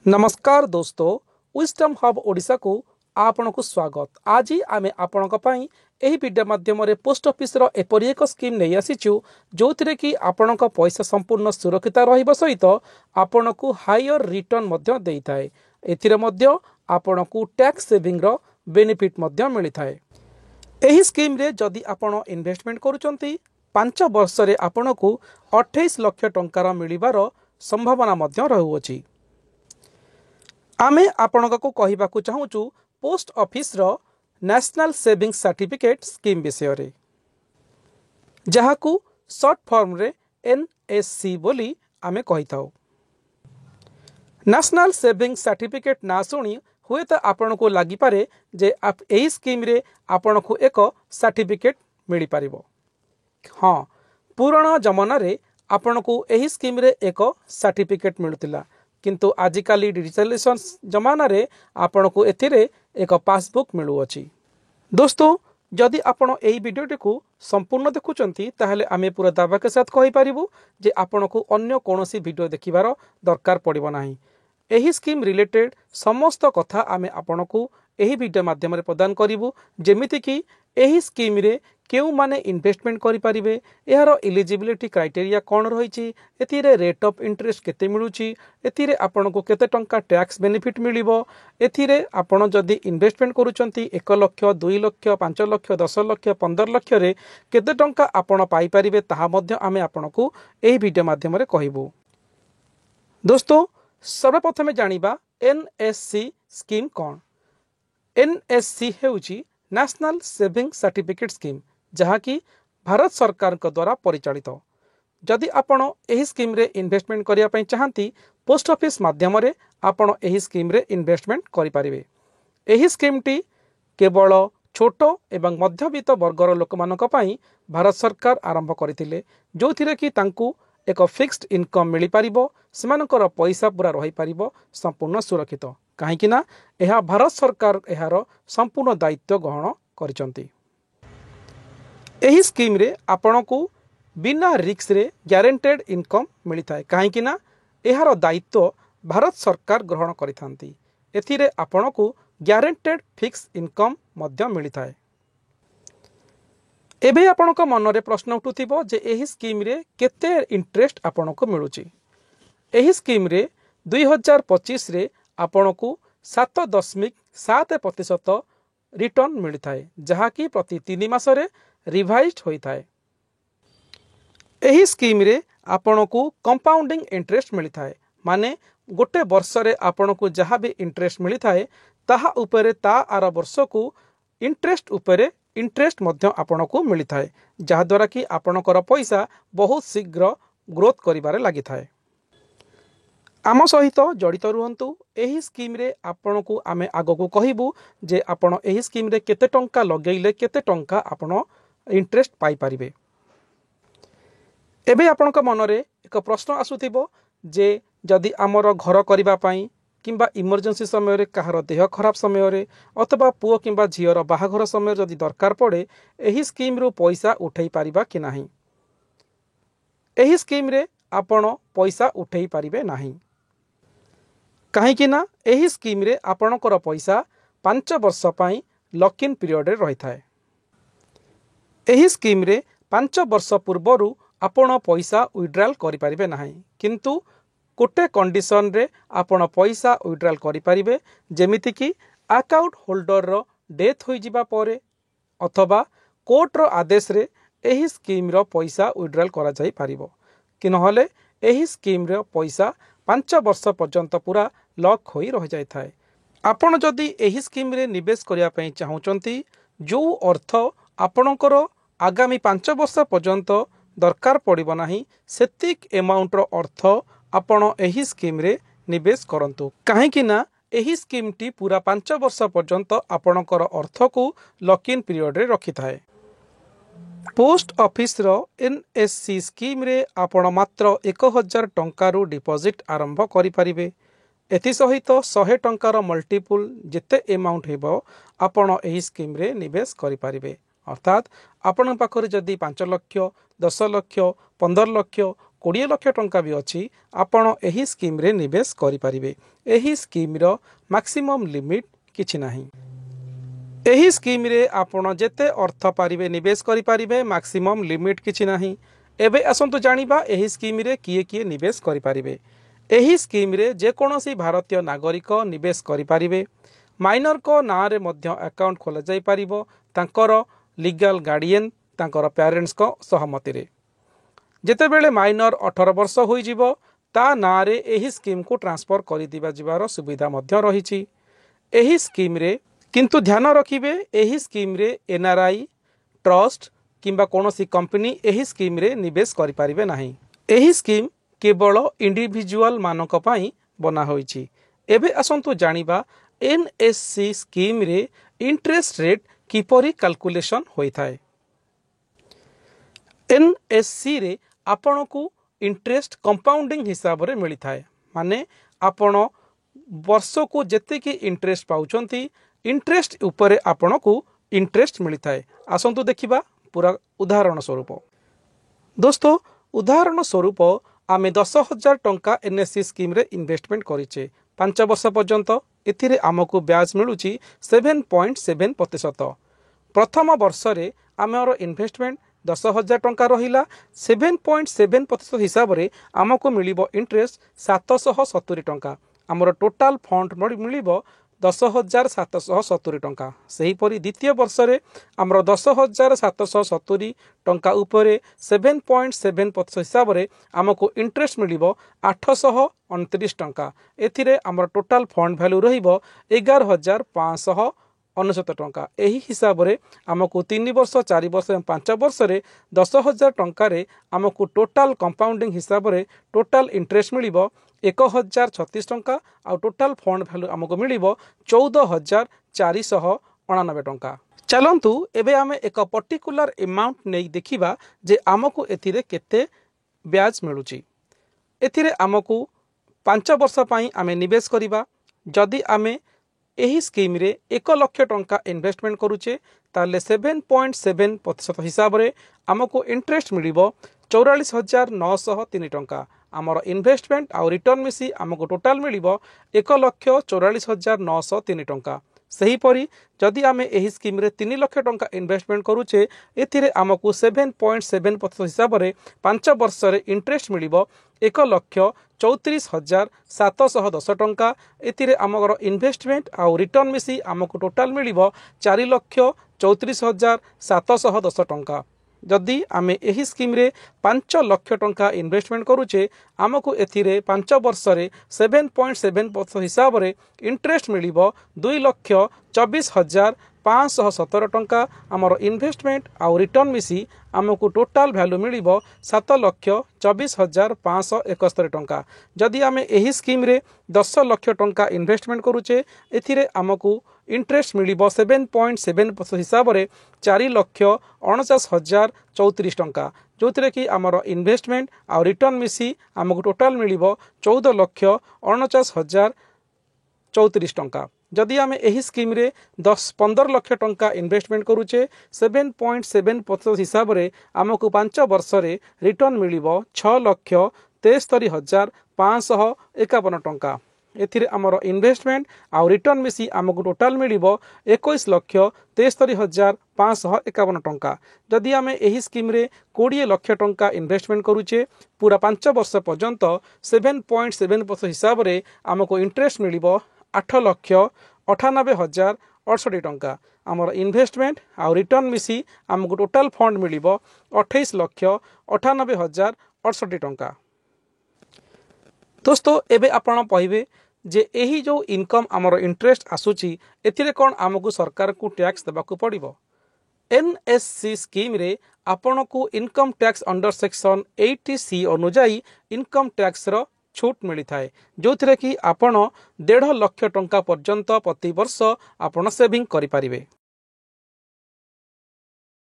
नमस्कार दोस्तों, wisdom hub Odisha को आपण को स्वागत। आज आमे आपणक पई एही वीडियो माध्यम रे पोस्ट ऑफिस रो एपरि एक स्कीम नै आसीचु जोथिरे कि आपणक पैसा संपूर्ण सुरक्षित रहिबो सहित आपण को हायर रिटर्न मध्य देई थाए। एथिरे मध्य आपण को टैक्स सेविंग रो बेनिफिट मध्य मिली थाए। एही स्कीम रे जदि आपण इन्वेस्टमेंट करूचंती 5 वर्ष रे आपण को 28 लाख टंकार मिलिबार संभावना मध्य रहुअछि। आमे आपणक को कहिबाकू चाहूचु पोस्ट ऑफिस रो नेशनल सेविंग सर्टिफिकेट स्कीम विषय रे, जहाकू शॉर्ट फॉर्म रे एनएससी बोली आमे कहिताऊ। नेशनल सेविंग सर्टिफिकेट ना सुनी हुए तो आपण को लागि पारे जे आप एही स्कीम रे आपण को एक सर्टिफिकेट मिली पारिबो। हाँ, पुराना जमाना रे आपण को एही स्कीम रे एक सर्टिफिकेट मिलुतिला, किंतु आजिकाली डिजिटलाइजेशन जमाना रे आपण को एथिरे एक पासबुक मिलुअछि। दोस्तों, जदि आपण एही वीडियोटी को संपूर्ण देखुचंती ताहले आमे पूरा दावा के साथ कहि पारिबु जे आपण को अन्य कोनोसी वीडियो देखिबार दरकार पड़िबो नाही। एही स्कीम रिलेटेड समस्त कथा आमे आपण को एही वीडियो माध्यम रे प्रदान करिवु, जेमिति कि एही स्कीम रे केउ माने इन्वेस्टमेंट करि पारिबे, एहारो एलिजिबिलिटी क्राइटेरिया कोन रहिछि, एथिरे रेट ऑफ इंटरेस्ट केते मिलुछि, एथिरे आपण को केते टंका टैक्स बेनिफिट मिलिबो, एथिरे आपण जदि इन्वेस्टमेंट करूचंती 1 लाख 2 लाख 5 लाख 10 लाख 15 लाख रे केते टंका आपण पाई पारिबे ताहा मध्य आमे आपण को एही वीडियो माध्यम रे कहिबु। दोस्तों, सर्वप्रथमे जानिबा एनएससी स्कीम कोन। एनएससी हेउछि नेशनल सेविंग सर्टिफिकेट स्कीम, जहाँकि भारत सरकार को द्वारा परिचालित। जदि आपण एही स्कीम रे इन्वेस्टमेंट करिया पई चाहंती पोस्ट ऑफिस माध्यम रे आपण एही स्कीम रे इन्वेस्टमेंट करि पारिबे। एही स्कीम टी केवल छोट एवं मध्यवित्त वर्गर लोकमानक पई भारत सरकार आरंभ करथिले, जोथिरे कि तांकू एक फिक्स्ड इनकम मिली पारिबो, सेमानकर पैसा पूरा रही पारिबो संपूर्ण सुरक्षित। काहेकि ना एहा भारत सरकार एहार संपूर्ण दायित्व ग्रहण करिसंती। एही स्कीम रे आपण को बिना रिस्क रे गारंटेड इनकम मिली थाए, काहेकि ना एहार दायित्व भारत सरकार ग्रहण करिथांती। एथिरे आपण को गारंटेड फिक्स इनकम मध्य मिली थाए। एबे आपण को मन रे प्रश्न उठुथिबो जे एही स्कीम रे केते इंटरेस्ट आपण को मिलुची। एही स्कीम रे 2025 रे आपण को 7.7% रिटर्न मिली थाए, जहाँ की प्रति 3 मास रे रिवाइज्ड होई थाए। एही स्कीम रे आपण को कंपाउंडिंग इंटरेस्ट मिली थाए, माने गोटे वर्ष रे आपण को जहाँ भी इंटरेस्ट मिली थाए ताहा उपरे ता आर वर्ष को इंटरेस्ट उपरे इंटरेस्ट मध्य आपण को मिली थाए, जहा द्वारा कि आपणकर पैसा बहुत शीघ्र ग्रोथ करिबारे लागि थाए। आम सहित जड़ित रुहंतु। एही स्कीम रे आपण को आमे आगो को कहिबु जे आपण एही स्कीम रे केते टंका लगेइले केते टंका आपण इंटरेस्ट पाई पारिबे। एबे आपणक मन रे एक प्रश्न आसुथिबो जे जदि आमर घर करिबा पई किंबा इमरजेंसी समय रे कहार देह खराब समय रे अथवा पुओ किंबा झियर बाहाघर समय जदि दरकार पड़े एही स्कीम रो पैसा उठै पारिबा कि नाही। एही स्कीम रे आपण पैसा उठै पारिबे नाही, काहेकि ना एही स्कीम रे आपणकर पैसा 5 वर्ष पई लॉक इन पीरियड रे रही थाए। एही स्कीम रे 5 वर्ष पूर्वरु आपण पैसा विड्रॉल करि पारिबे नाही, किंतु कोटे कंडीशन रे आपण पैसा विड्रॉल करि पारिबे, जेमिति कि अकाउंट होल्डर रो डेथ होई जिबा परे अथवा कोर्ट रो आदेश रे एही स्कीम रो पैसा विड्रॉल करा जाई पारिबो, कि नहले एही स्कीम रो पैसा 5 वर्ष पर्यंत पूरा लॉक होई रह जाय थाए। आपण जदि एही स्कीम रे निवेश करिया पई चाहूचंती, जो अर्थ आपणकर आगामी 5 वर्ष पर्यंत दरकार पड़िबो नाही, सेतिक अमाउंट रो अर्थ आपण एही स्कीम रे निवेश करंतु, काहेकि ना एही स्कीम टी पूरा 5 वर्ष पर्यंत आपणकर अर्थ को लॉक इन पीरियड रे रखि थाए। पोस्ट ऑफिस रो एनएससी स्कीम रे आपण मात्र 1000 टंका रू डिपॉजिट आरंभ करि पारिबे। एथि सहित 100 टंका रो मल्टीपल जेते अमाउंट हेबो आपण एही स्कीम रे निवेश करि पारिबे। अर्थात आपण पाखरे जदि 5 लाख 10 लाख 15 लाख 20 लाख टंका भी अच्छी आपण एही स्कीम रे निवेश करि परिबे। एही स्कीम रो मैक्सिमम लिमिट किछि नाही। एही स्कीम रे आपण जेते अर्थ पारिबे निवेश करि परिबे, मैक्सिमम लिमिट किछि नाही। एबे असंतु जानिबा एही स्कीम रे किए किए निवेश करि परिबे। एही स्कीम रे जे कोनोसी भारतीय नागरिक निवेश करि परिबे। माइनर को ना रे मध्य अकाउंट खोला जाई परिबो तांकर लीगल गार्डियन तांकर पेरेंट्स को सहमति रे। जेतेबेले माइनर 18 वर्ष होई जिवो ता ना रे एही स्कीम को ट्रांसफर करि दिबा जिवार सुविधा मध्य रहिछि। एही स्कीम रे किंतु ध्यान रखिबे एही स्कीम रे एनआरआई ट्रस्ट किंबा कोनोसी कंपनी एही स्कीम रे निवेश करि परिबे नाही। एही स्कीम केवल इंडिविजुअल मानक पई बना होईछि। एबे असंतु जानिबा एनएससी स्कीम रे इंटरेस्ट रेट किपरि कैलकुलेशन होई थाए। एनएससी रे आपण को इंटरेस्ट कंपाउंडिंग हिसाब रे मिली थाए। माने आपण वर्ष को जेते की इंटरेस्ट पाउचंती इंटरेस्ट ऊपर आपण को इंटरेस्ट मिली थाए। आसंतु देखिबा पूरा उदाहरण स्वरूप। दोस्तों उदाहरण स्वरूप आमे 10,000 टंका एनएससी स्कीम रे इन्वेस्टमेंट करिचे 5 वर्ष पर्यंत। एथिरे आमको ब्याज मिलुची 7.7%। प्रथम वर्ष रे आमर इन्वेस्टमेंट 10,000 टंका रहिला। 7.7% हिसाब रे आमको मिलिबो इंटरेस्ट 770 टंका। आमर टोटाल फंड मिलिबो 10,770 टंका। सही परी द्वितीय वर्ष रे आमर 10,770 टंका उपरे 7.7% हिसाब रे आमको इंटरेस्ट मिलिबो 829 टंका। एथिरे आमर टोटाल फंड वैल्यू रहिबो 11,599 टंका। एही हिसाब रे आमको 3 वर्ष 4 वर्ष और 5 वर्ष रे 10,000 टंका रे आमको टोटाल कंपाउंडिंग हिसाब रे टोटाल इंटरेस्ट मिलिबो 1,036 टंका। आ टोटाल फंड वैल्यू आमको मिलिबो 14,499 टंका। चलंतु एबे आमे एक पर्टिकुलर अमाउंट नै देखिबा जे आमको एथिरे केते ब्याज मिलुची। एथिरे आमको 5 वर्ष पई आमे निवेश करिबा। जदि आमे एही स्कीम रे 1 लाख टंका इन्वेस्टमेंट करूचे ताले 7.7% हिसाब रे आमको इंटरेस्ट मिलिबो 44,903 टंका। आमर इन्वेस्टमेंट आउ रिटर्न मिसी आमको टोटाल मिलिबो 1,44,903 टंका। सही परी जदि आमे एही स्कीम रे 3 लाख टंका इन्वेस्टमेंट करूचे एथिरे आमको 7.7% हिसाब रे 5 वर्ष रे इंटरेस्ट मिलिबो 1,34,710 टंका। एथिरे आमर इन्वेस्टमेंट आउ रिटर्न मिसी आमको टोटाल मिलिबो 4,34,710 टंका। जदि आमे एही स्कीम रे 5 लाख टंका इन्वेस्टमेंट करूचे आमको एथिरे 5 वर्ष रे 7.7% हिसाब रे इंटरेस्ट मिलिबो 2,24,517 टंका। आमर इन्वेस्टमेंट आउ रिटर्न मिसी आमको टोटाल वैल्यू मिलिबो 7,24,571 टंका। जदि आमे एही स्कीम रे 10 लाख टंका इन्वेस्टमेंट करूचे एथिरे आमको इंटरेस्ट मिलिबो 7.7% हिसाब रे 4,49,034 टंका। जोथिरे कि आमर इन्वेस्टमेंट आउ रिटर्न मिसी आमको टोटाल मिलिबो 14,49,034 टंका। जदि आमे एही स्कीम रे 15 लाख टंका इन्वेस्टमेंट करूचे 7.7% हिसाब रे आमको 5 वर्ष रे रिटर्न मिलिबो 6,63,551 टंका। एथिरे आमर इन्वेस्टमेंट आउ रिटर्न मिसी आमको टोटाल मिलिबो 21,63,551 टंका। जदि आमे एही स्कीम रे 20 लाख टंका इन्वेस्टमेंट करूचे पूरा 5 वर्ष पर्यंत 7.7% हिसाब रे आमको इंटरेस्ट मिलिबो 8,98,068 टंका। आमर इन्वेस्टमेंट आउ रिटर्न मिसी आमको टोटाल फंड मिलिबो 28,98,068 टंका। दोस्तों एबे आपण पाइबे जे एही जो इनकम आमर इंटरेस्ट आसुची एथिरे कोन आमको सरकार को टैक्स देबाकू पड़िबो। एनएससी स्कीम रे आपण को income tax under section 80C अनुजाई इनकम टैक्स रो छूट मिली थाए जो थरे कि आपण 1.5 लाख टंका पर्यंत प्रति वर्ष आपण सेविंग करि परिबे।